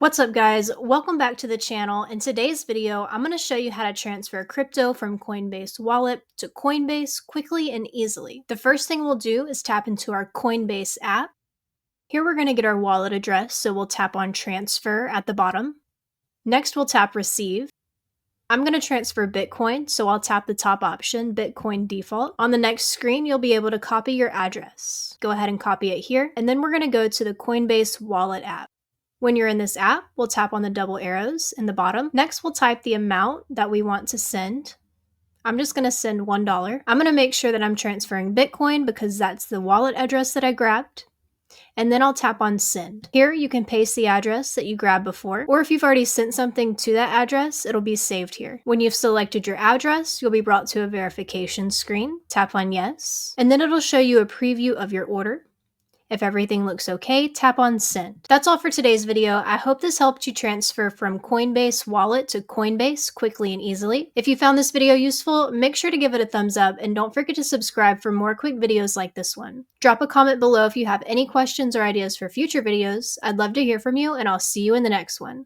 What's up guys, welcome back to the channel. In today's video, I'm going to show you how to transfer crypto from Coinbase Wallet to Coinbase quickly and easily. The first thing we'll do is tap into our Coinbase app. Here we're going to get our wallet address, so we'll tap on transfer at the bottom. Next we'll tap receive. I'm going to transfer Bitcoin, so I'll tap the top option, Bitcoin default. On the next screen, you'll be able to copy your address. Go ahead and copy it here, and then we're going to go to the Coinbase Wallet app. When you're in this app, we'll tap on the double arrows in the bottom. Next, we'll type the amount that we want to send. I'm just going to send $1. I'm going to make sure that I'm transferring Bitcoin because that's the wallet address that I grabbed. And then I'll tap on send. Here you can paste the address that you grabbed before, or if you've already sent something to that address, it'll be saved here. When you've selected your address, you'll be brought to a verification screen. Tap on yes, and then it'll show you a preview of your order. If everything looks okay, tap on send. That's all for today's video. I hope this helped you transfer from Coinbase Wallet to Coinbase quickly and easily. If you found this video useful, make sure to give it a thumbs up and don't forget to subscribe for more quick videos like this one. Drop a comment below if you have any questions or ideas for future videos. I'd love to hear from you, and I'll see you in the next one.